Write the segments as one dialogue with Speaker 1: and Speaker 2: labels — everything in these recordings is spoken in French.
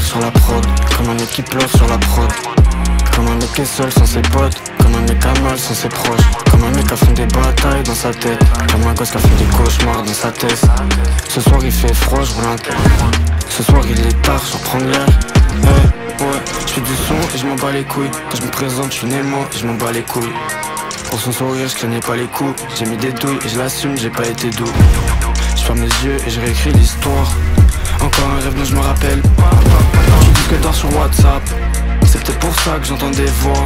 Speaker 1: sur la prod. Comme un mec qui pleure sur la prod. Comme un mec qui est seul sans ses potes. Comme un mec à mal sans ses proches. Comme un mec qui a fait des batailles dans sa tête. Comme un gosse qui a fait des cauchemars dans sa tête. Ce soir il fait froid, je roule un tête. Ce soir il est tard, je reprends l'air. Ouais, je fais du son et je m'en bats les couilles. Quand je me présente, je suis Nemo et je m'en bats les couilles. Pour son sourire, je craignais pas les coups. J'ai mis des douilles et je l'assume, j'ai pas été doux. Je ferme les yeux et je réécris l'histoire. Encore un rêve dont je me rappelle. Je dis que dors sur WhatsApp. C'est peut-être pour ça que j'entends des voix.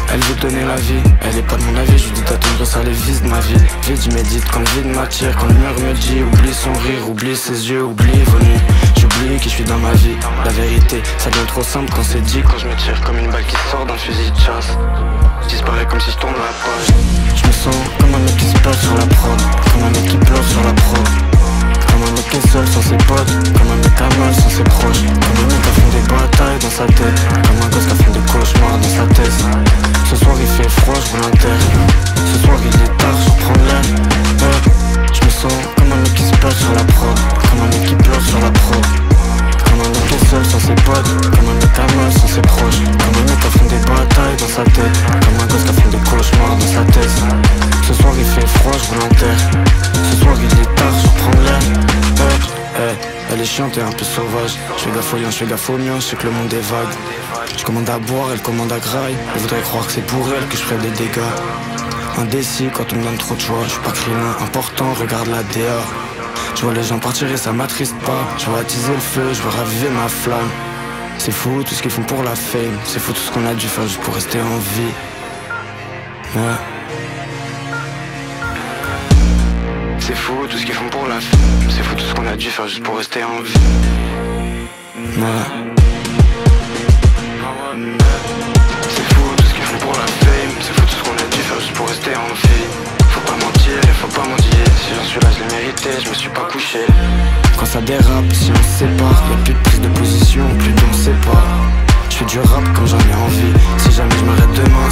Speaker 1: Elle veut donner la vie, elle est pas de mon avis. Je lui dis d'attendre ça les vis de ma vie. Vide, je médite quand le vide m'attire. Quand le mur me dit oublie son rire, oublie ses yeux, oublie vos nuits. J'oublie qui je suis dans ma vie. La vérité, ça devient trop simple quand c'est dit. Quand je me tire comme une balle qui sort d'un fusil de chasse. Je disparais comme si je tourne la page. Je me sens comme un mec qui se perd sur la prod. Comme un mec qui pleure sur la prod. Comme un mec qui est seul sans ses potes. Comme un mec à mal sans ses proches. Comme un mec qui a fait des batailles dans sa tête. Comme un gosse qui a fait des cauchemars dans sa tête. Ce soir il fait froid, je roule un terre. Ce soir il est tard, je prends l'air. Je me sens comme un mec qui se perd sur la prod. Comme un mec qui pleure sur la prod. Comme un mec qui est seul sans ses potes. Comme un mec à mal sans ses proches. Comme un mec qui a fait des batailles dans sa tête. Comme un gosse qui a fait des cauchemars dans sa tête. Ce soir il fait froid, je roule un terre. Ce soir il est tard, je prends l'air. Elle est chiante et un peu sauvage. Je fais gaffe au lion, je fais gaffe au mien, je sais que le monde est vague. Je commande à boire, elle commande à graille. Elle voudrait croire que c'est pour elle que je ferais des dégâts. Indécis quand on me donne trop de choix. Je suis pas crélin, important, regarde la DA. Je vois les gens partir et ça m'attriste pas. Je veux attiser le feu, je veux raviver ma flamme. C'est fou tout ce qu'ils font pour la fame. C'est fou tout ce qu'on a dû faire juste pour rester en vie. Ouais. C'est fou tout ce qu'ils font pour la fame. C'est fou tout ce qu'on a dû faire juste pour rester en vie. Ouais. C'est fou tout ce qu'ils font pour la fame. C'est fou tout ce qu'on a dû faire juste pour rester en vie. Faut pas mentir, faut pas mendier. Si j'en suis là, je l'ai mérité, je me suis pas couché. Quand ça dérape, si on se sépare, y'a plus de prise de position, plus d'on sait pas. Je fais du rap quand j'en ai envie. Si jamais je m'arrête demain,